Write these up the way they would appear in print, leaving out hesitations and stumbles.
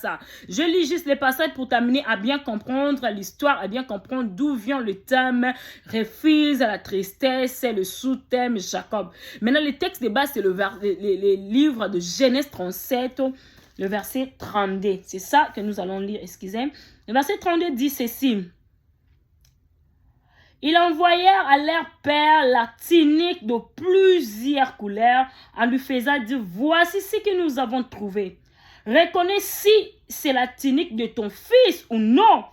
ça. Je lis juste les passages pour t'amener à bien comprendre l'histoire, à bien comprendre d'où vient le thème refuse à la tristesse, c'est le sous-thème Jacob. Maintenant, le texte de base, c'est les livres de Genèse 37, le verset 32. C'est ça que nous allons lire, excusez. Le verset 32 dit ceci. Ils envoyèrent à leur père la tunique de plusieurs couleurs en lui faisant dire, voici ce que nous avons trouvé. Reconnais si c'est la tunique de ton fils ou non.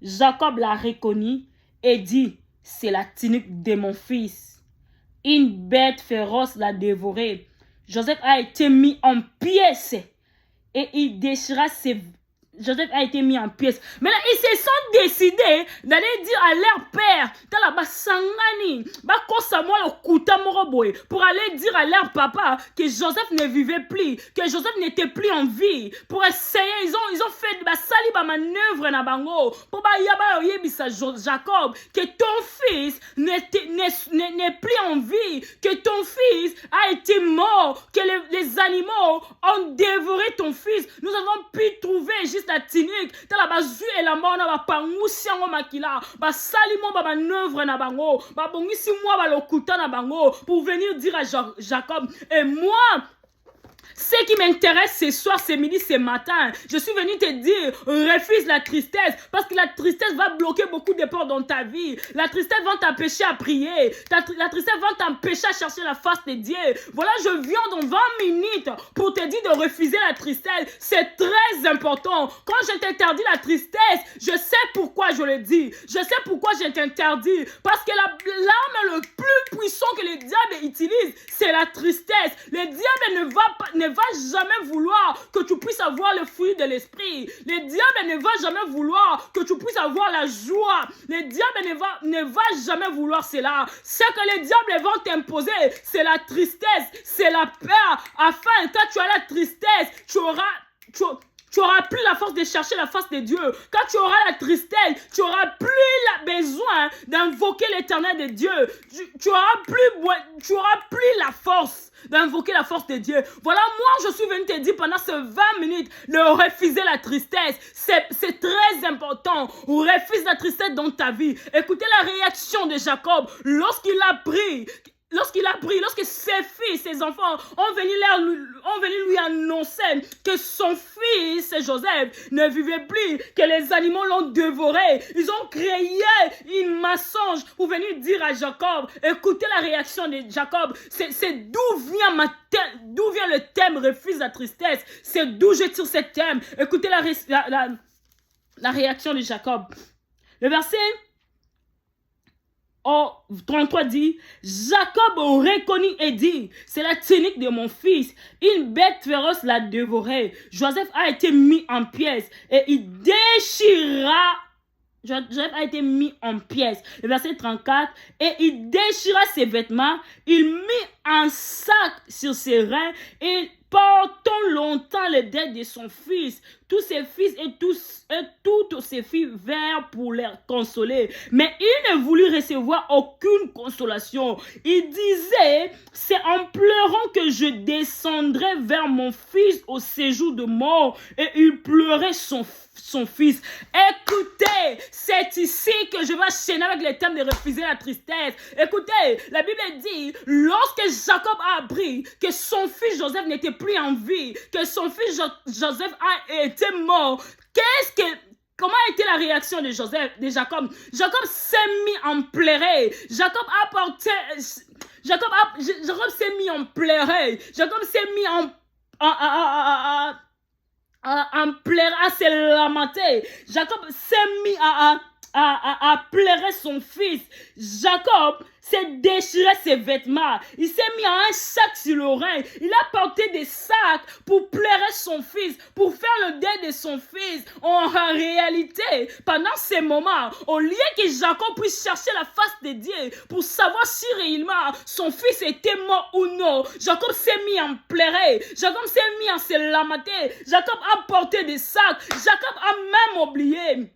Jacob la reconnut et dit, c'est la tunique de mon fils. Une bête féroce l'a dévoré. Joseph a été mis en pièces et il déchira ses... Joseph a été mis en pièces. Maintenant, ils se sont décidés d'aller dire à leur père, pour aller dire à leur papa que Joseph ne vivait plus, que Joseph n'était plus en vie. Pour essayer, ils ont fait des manœuvres na bango pour Jacob que ton fils n'est plus en vie, que ton fils a été mort, que les animaux ont dévoré ton fils. Nous avons pu trouver juste la tunique tala bazu elamba na bapangusi yango makila basalimo ba manœuvre na bango babongisi moi balokuta na bango pour venir dire à Jacob et moi. Ce qui m'intéresse ce soir, ce midi, ce matin, je suis venu te dire, refuse la tristesse, parce que la tristesse va bloquer beaucoup de portes dans ta vie. La tristesse va t'empêcher à prier. La tristesse va t'empêcher à chercher la face de Dieu. Voilà, je viens dans 20 minutes pour te dire de refuser la tristesse. C'est très important. Quand je t'interdis la tristesse, je sais pourquoi je le dis. Je sais pourquoi je t'interdis. Parce que l'arme le plus puissant que le diable utilise, c'est la tristesse. Le diable ne va jamais vouloir que tu puisses avoir le fruit de l'esprit. Le diable ne va jamais vouloir que tu puisses avoir la joie. Le diable ne va jamais vouloir cela. Ce que les diables vont t'imposer, c'est la tristesse, c'est la peur. Afin, quand tu as la tristesse, tu auras plus la force de chercher la face de Dieu. Quand tu auras la tristesse, tu auras plus besoin d'invoquer l'éternel de Dieu. Tu auras plus la force d'invoquer la force de Dieu. Voilà, moi, je suis venu te dire pendant ces 20 minutes de refuser la tristesse. C'est très important. Refuse la tristesse dans ta vie. Écoutez la réaction de Jacob lorsque ses fils, ses enfants ont venu lui annoncer que son fils, Joseph, ne vivait plus, que les animaux l'ont dévoré. Ils ont créé une mensonge pour venir dire à Jacob. Écoutez la réaction de Jacob. C'est d'où vient le thème refuse la tristesse. C'est d'où je tire ce thème. Écoutez la réaction de Jacob. Le verset 33 dit, Jacob reconnut et dit, c'est la tunique de mon fils. Une bête féroce l'a dévoré. Joseph a été mis en pièces et il déchira. Joseph a été mis en pièces. Le verset 34, et il déchira ses vêtements, il mit un sac sur ses reins et portant longtemps le deuil de son fils. Tous ses fils et toutes ses filles vinrent pour les consoler. Mais il ne voulut recevoir aucune consolation. Il disait, c'est en pleurant que je descendrai vers mon fils au séjour de mort. Et il pleurait son fils. Écoutez, c'est ici que je vais enchaîner avec le thème de refuser la tristesse. Écoutez, la Bible dit, lorsque Jacob a appris que son fils Joseph n'était plus en vie, que son fils Joseph a été mort, comment a été la réaction de Jacob? Jacob s'est mis en pleurer. Jacob s'est mis en pleurer. Jacob s'est mis en pleurer, à se lamenter. Jacob s'est mis à pleurer son fils. Jacob s'est déchiré ses vêtements. Il s'est mis à un sac sur l'oreille. Il a porté des sacs pour pleurer son fils, pour faire le deuil de son fils. En réalité, pendant ces moments, au lieu que Jacob puisse chercher la face de Dieu pour savoir si réellement son fils était mort ou non, Jacob s'est mis à pleurer. Jacob s'est mis à se lamenter. Jacob a porté des sacs. Jacob a même oublié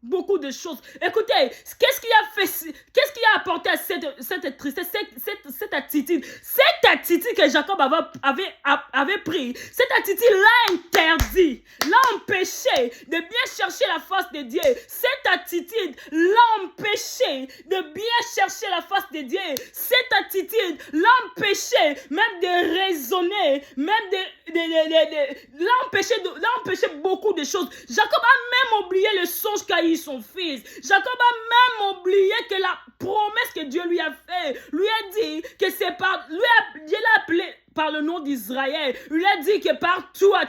beaucoup de choses. Écoutez, qu'est-ce qui a apporté à cette tristesse, cette attitude? Cette attitude que Jacob avait pris, cette attitude l'a interdit, l'a empêché de bien chercher la face de Dieu. Cette attitude l'a empêché de bien chercher la face de Dieu. Cette attitude l'a empêché même de raisonner, même l'a empêché beaucoup de choses. Jacob a même oublié le songe qu'a eu son fils. Jacob a même oublié que la promesse que Dieu lui a fait, lui a dit que c'est par... Dieu l'a appelé par le nom d'Israël. Il lui a dit que par toi,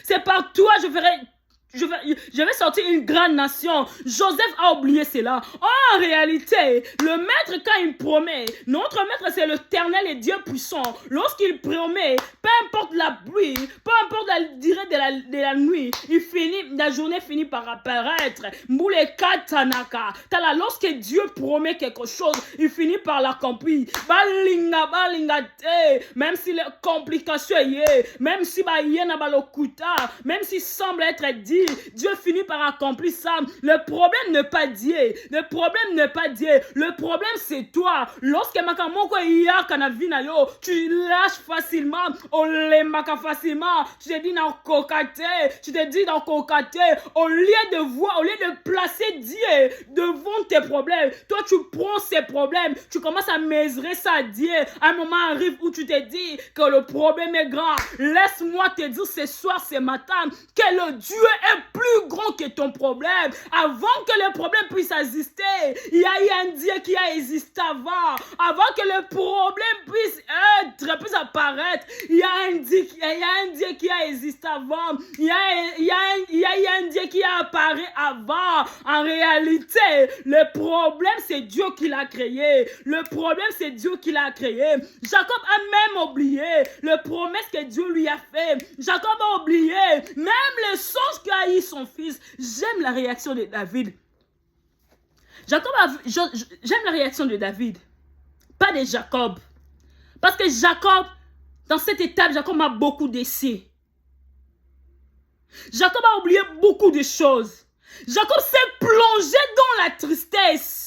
c'est par toi je vais sortir une grande nation. Joseph a oublié cela. En réalité, le maître, quand il promet, notre maître, c'est l'Éternel et Dieu puissant. Lorsqu'il promet, peu importe la pluie, peu importe la durée de la nuit, la journée finit par apparaître. Lorsque Dieu promet quelque chose, il finit par l'accomplir. Même si les complications y est, même si même s'il semble être dit, Dieu finit par accomplir ça. Le problème n'est pas Dieu. Le problème c'est toi. Lorsque tu lâches facilement, tu te dis dans cocaté, au lieu de placer Dieu devant tes problèmes, toi tu prends ces problèmes, tu commences à mesurer ça à Dieu. Un moment arrive où tu te dis que le problème est grand. Laisse-moi te dire ce soir, ce matin, que le Dieu est plus grand que ton problème. Avant que le problème puisse exister, il y a eu un Dieu qui a existé avant. Avant que le problème puisse apparaître, il y a un Dieu qui a existé avant. Il y a eu un Dieu qui a apparu avant. En réalité, le problème, c'est Dieu qui l'a créé. Jacob a même oublié le promesse que Dieu lui a fait. Jacob a oublié même le songe qu'a eu son fils. J'aime la réaction de David. J'aime la réaction de David, pas de Jacob. Parce que Jacob, dans cette étape, Jacob a beaucoup déçu. Jacob a oublié beaucoup de choses. Jacob s'est plongé dans la tristesse.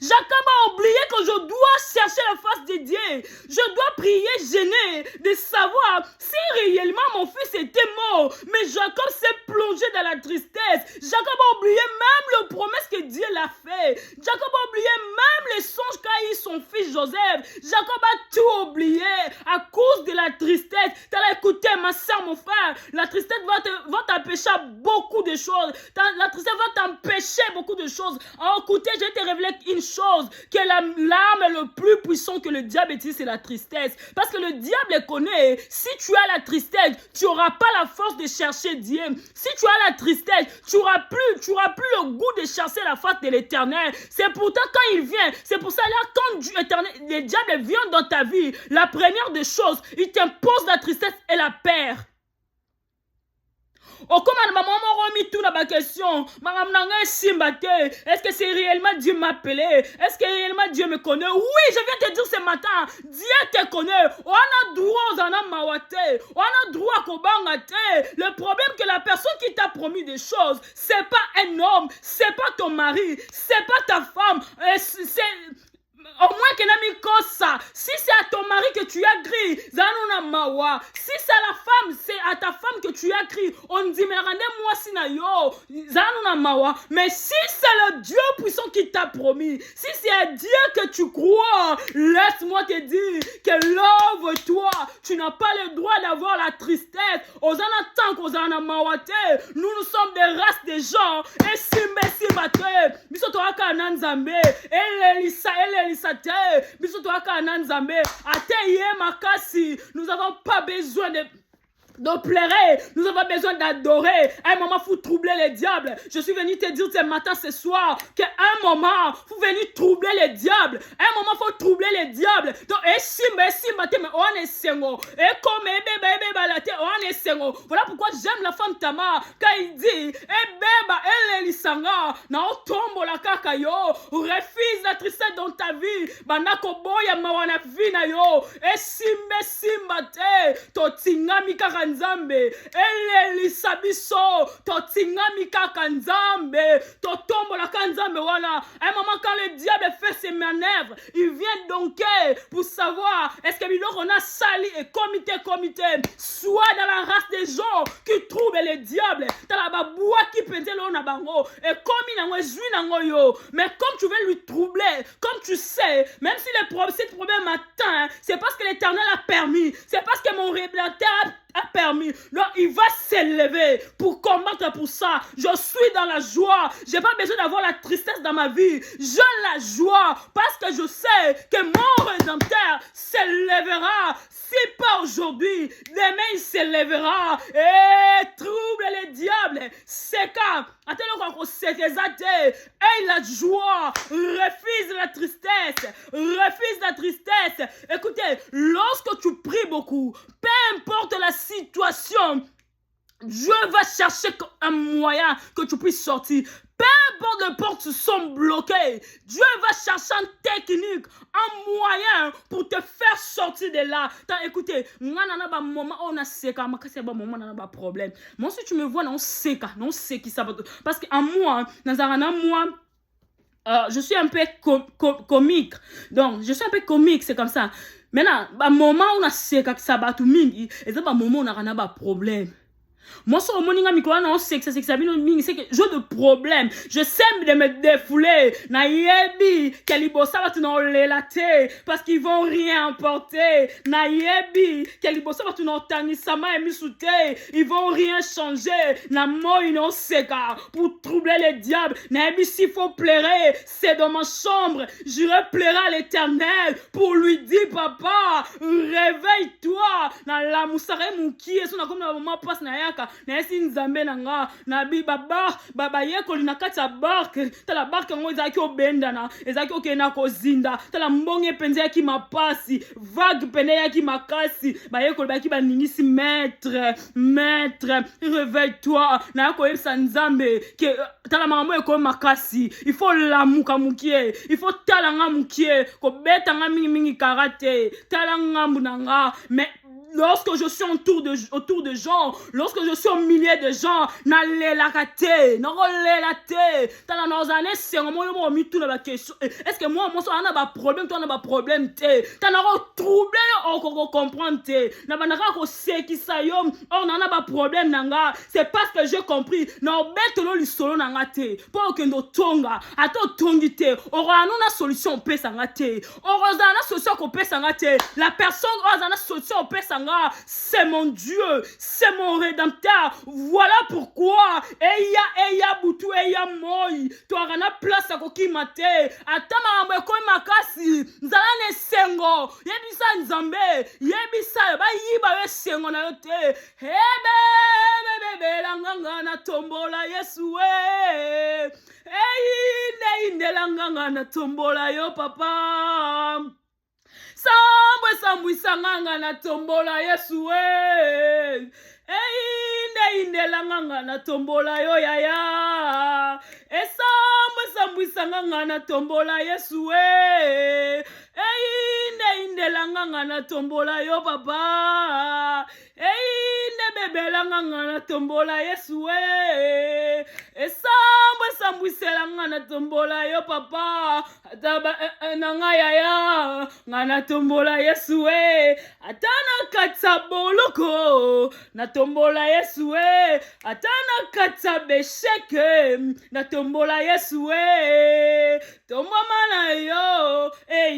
Jacob a oublié que je dois chercher la face de Dieu. Je dois prier, gêner, de savoir si réellement mon fils était mort. Mais Jacob s'est plongé dans la tristesse. Jacob a oublié même le promesse que Dieu l'a fait. Jacob a oublié même les songes qu'a eu son fils Joseph. Jacob a tout oublié à cause de la tristesse. Tu as écouté, ma soeur, mon frère. La tristesse va t'empêcher beaucoup de choses. La tristesse va t'empêcher beaucoup de choses. Alors écoutez, je vais te révéler une chose, que l'arme le plus puissant que le diable utilise, c'est la tristesse. Parce que le diable connaît, si tu as la tristesse, tu n'auras pas la force de chercher Dieu. Si tu as la tristesse, tu n'auras plus le goût de chercher la face de l'Éternel. C'est pourtant quand il vient, c'est pour ça là, quand le diable vient dans ta vie, la première des choses, il t'impose la tristesse et la peur. Oh, comment maman m'a remis tout dans ma question? Est-ce que c'est réellement Dieu m'a appelé? Est-ce que réellement Dieu me connaît? Oui, je viens te dire ce matin, Dieu te connaît. On a droit aux anamawate. On a droit à kobangate. Le problème que la personne qui t'a promis des choses, c'est pas un homme, c'est pas ton mari, c'est pas ta femme, c'est... Au moins que n'ami ça. Si c'est à ton mari que tu as crié, zanuna mawa. Si c'est à la femme, c'est à ta femme que tu as crié. On dit mais rendez-moi sinayo, zanuna mawa. Mais si c'est le Dieu puissant qui t'a promis, si c'est à Dieu que tu crois, laisse-moi te dire que lève-toi. Tu n'as pas le droit d'avoir la tristesse. Osana tant qu'osana mawate. Nous sommes des races de gens. Et si mate, bisoto aka nanzambe. Elisa. Nous n'avons pas besoin de pleurer, nous avons besoin d'adorer. À un moment, il faut troubler les diables. Je suis venu te dire ce matin, ce soir, qu'à un moment, il faut venir troubler les diables. À un moment, il faut troubler les diables. Donc, voilà pourquoi j'aime la femme Tamar. Quand il dit, refuse la tristesse dans ta vie. Banako boya mawana vina yo. Totingami kaka kaka nzambe elelisa biso totingami kaka nzambe totombolaka nzambe wana. À un moment quand le diable fait ses manœuvres, il vient donc pour savoir est-ce que biloko on a sali et comité soit dans la race des gens qui trouvent le diable dans la baboua qui pète l'eau na bango et comme il a joué nango yo. Mais comme tu veux lui troubler, comme tu sais, même si ce problème atteint, c'est parce que l'Éternel a permis, c'est parce que mon révélateur a permis. Donc il va s'élever pour combattre pour ça. Je suis dans la joie. J'ai pas besoin d'avoir la tristesse dans ma vie. J'ai la joie parce que je sais que mon Rédempteur s'élèvera. Si pas aujourd'hui, demain il s'élèvera et trouble les diables. C'est quand attends qu'on s'est exalté et la joie refuse la tristesse. Refuse la tristesse. Écoutez, lorsque tu pries beaucoup, peu importe la situation, Dieu va chercher un moyen que tu puisses sortir. Peu importe les portes sont bloquées, Dieu va chercher une technique, un moyen pour te faire sortir de là. Écoutez, moment on a séqué, moment on a problème. Moi si tu me vois non séqué, non séqué ça parce qu'en moi, je suis un peu comique. Donc je suis un peu comique, c'est comme ça. Maintenant, moment on a séqué ça va tout mingi, et ça moment on a un problème. Moi, sur le moninga micro, non, c'est que c'est que j'ai de problème. Je sais de me défouler. Na yebi, kalibosa va tout relater parce qu'ils vont rien emporter. Na yebi, kalibosa va tout tanisama et misouté. Ils vont rien changer. Na moi, ils n'ont séca pour troubler les diables. Na yebi, s'il faut pleurer, c'est dans ma chambre. J'irai pleurer à l'Éternel pour lui dire, papa, réveille-toi. Na la moussare mouki, et son comme la maman passe na yaka. Na esi nzambe nanga na bi baba yekoli na kati ya barke tala barke ngo ezaki obendana ezaki okena kozinda tala mbonge penze yaki mapasi vague pene yaki makasi bayekoli baki baningisi maître réveille-toi na koyebisa nzambe ke tala makambo ekoyo makasi il faut lamuka mukie il faut tala nga mukie kobeta nga mingi karate tala ngambu nanga. Mais lorsque je suis autour de gens, lorsque je suis au milieu de gens, n'allez la rater, n'allez la rater. Dans nos années, c'est un moment où on met tout dans la question. Est-ce que moi, on a pas problème, toi, on a pas problème, t'en as troublé, on comprend, n'a pas sait qui ça y on en a pas problème, nanga. C'est parce que j'ai compris. Non, bête, le solo, nanga, pour que nous tonga, à toi, tongité, aura une solution, on peut s'engager. Aura une solution, qu'on peut s'engager. La personne aura une solution, on peut s'engager. C'est mon Dieu, c'est mon Rédempteur. Voilà pourquoi Eya Boutou, Eya Moi, tu as une place à Koki Mate. Atama Ambeko Makasi, Nzalane Sengo, Yebisa Nzambe, Yebisa, Bayiba Sengo na yote. Hebe, Langanga na tombola Yesue. Inde Langanga na tombola yo papa. Sambwe sanganga na tombola Yesu inde langanga na tombola yo yaya sambwe sanganga na tombola Yesu inde langanga na tombola yo papa inde langanga na tombola Yesu sambwe selanga na tombola yo papa ataba nanga yaya ngana tombola Yesu atana katsa boloko na tombola Yesu atana katsa besheke na tombola Yesu tomama na yo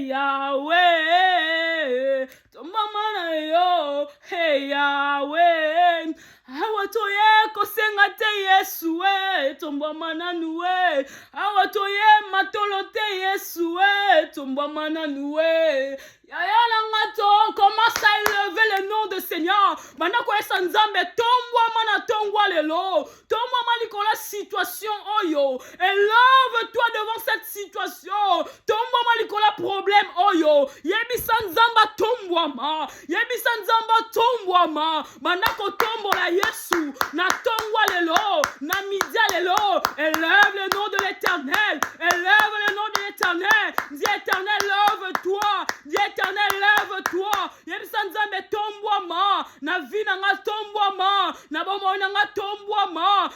Yahweh tomama na yo Yahweh awatoye kosenga te Yesu tombama nanu awatoye matolote Yesu tombama nanu yaya langato commence à élever le nom de Seigneur mana ko esa nzambe tombwa mana tongwa lelo tombwa malikola situation oyo élève-toi devant cette situation tombwa malikola problème oyo yebisa nzamba tombwama yebisa nzamba tombwama mana ko tombola Yesu na tongwa lelo na midia lelo élève le nom de l'Éternel élève le nom de l'Éternel dis Éternel lève-toi dis Éternel lève-toi yebisa nzambe tombwama na vie nanga tombwa tombouama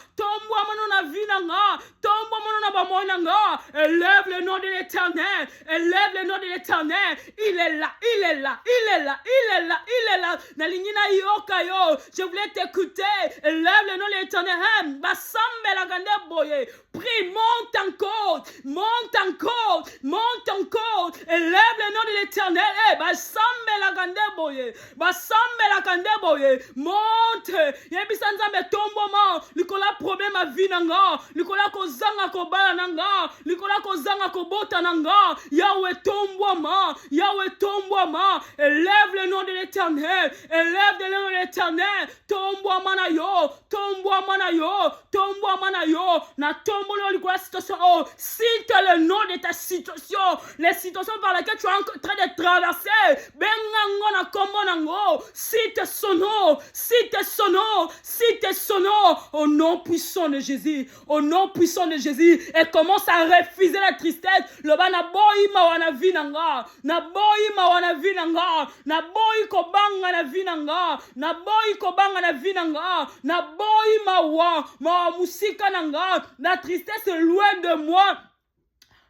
non na vie nanga, tombouama non na bamo nanga. Élève le nom de l'Éternel, élève le nom de l'Éternel. Il est là, il est là, il est là, il est là, il est là. Nalingina yoka yo, je voulais t'écouter. Élève le nom de l'Éternel. Basambe la gande boye. Prie, monte encore, monte encore, monte encore. Élève le nom de l'Éternel. Basambe la gande boye, basambe la gande boye. Monte. Yebisanza me tombo ma. Likola problème à vie nanga. Likola kozanga kobala nanga. Likola kozanga kobota nanga. Yahweh tombo ma. Yahweh tombo ma. Élève le nom de l'Éternel. Élève le nom de l'Éternel. Tombo mana yo. Tombo mana yo. Tombo mana yo. Na tombo le likola situation. Oh, cite le nom de ta situation. Les situations par lesquelles tu es en train de traverser. Bengango na kombo nango. Cite son nom. Cite son nom. Cite son nom. Au nom puissant de Jésus. Au nom puissant de Jésus. Elle commence à refuser la tristesse. Le ba na boyi ma wana vinanga. Na boyi ma wana vinanga. Na boyi kobanga na vinanga. Na boyi kobanga na vinanga. Na boyi ma wa. Ma musika nanga. La tristesse est loin de moi.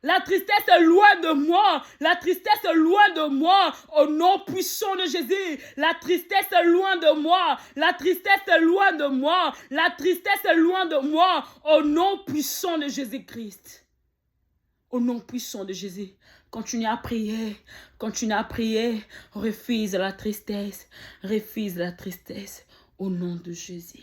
La tristesse est loin de moi. La tristesse est loin de moi. Au nom puissant de Jésus. La tristesse est loin de moi. La tristesse est loin de moi. La tristesse est loin de moi. Au nom puissant de Jésus-Christ. Au nom puissant de Jésus. Continue à prier. Continue à prier. Refuse la tristesse. Refuse la tristesse. Au nom de Jésus.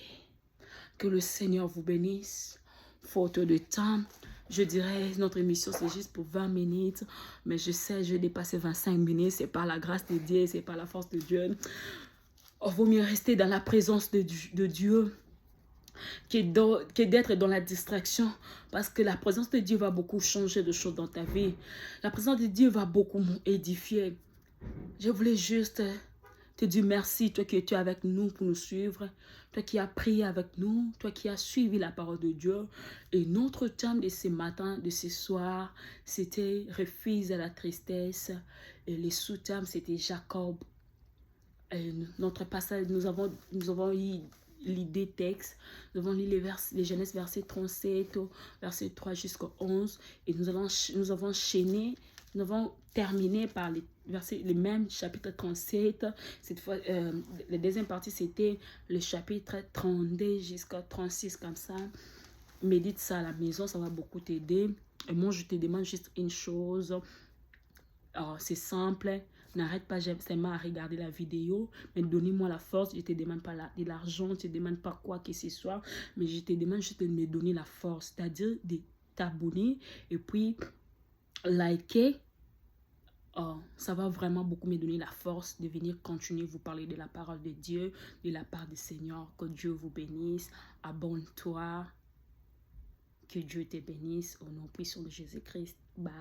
Que le Seigneur vous bénisse. Faute de temps. Je dirais, notre émission, c'est juste pour 20 minutes. Mais je sais, je vais dépasser 25 minutes. C'est par la grâce de Dieu, c'est par la force de Dieu. Il vaut mieux rester dans la présence de Dieu que d'être dans la distraction. Parce que la présence de Dieu va beaucoup changer de choses dans ta vie. La présence de Dieu va beaucoup édifier. Je voulais juste te dire merci, toi qui étais avec nous pour nous suivre. Toi qui as prié avec nous, toi qui as suivi la parole de Dieu. Et notre thème de ce matin, de ce soir, c'était refuse à la tristesse. Et les sous-thèmes, c'était Jacob. Et notre passage, nous avons eu l'idée texte. Nous avons lu les Genèse verset 37, verset 3 jusqu'au 11. Et nous avons enchaîné, nous avons terminé par les mêmes chapitre 37. Cette fois, la deuxième partie, c'était le chapitre 32 jusqu'à 36, comme ça. Médite ça à la maison, ça va beaucoup t'aider. Et moi, je te demande juste une chose. C'est simple. N'arrête pas seulement à regarder la vidéo, mais donnez-moi la force. Je ne te demande pas de l'argent, je ne te demande pas quoi que ce soit, mais je te demande juste de me donner la force, c'est-à-dire de t'abonner et puis liker. Ça va vraiment beaucoup me donner la force de venir continuer vous parler de la parole de Dieu, de la part du Seigneur. Que Dieu vous bénisse. Abonne-toi. Que Dieu te bénisse au nom puissant de Jésus-Christ. Bye.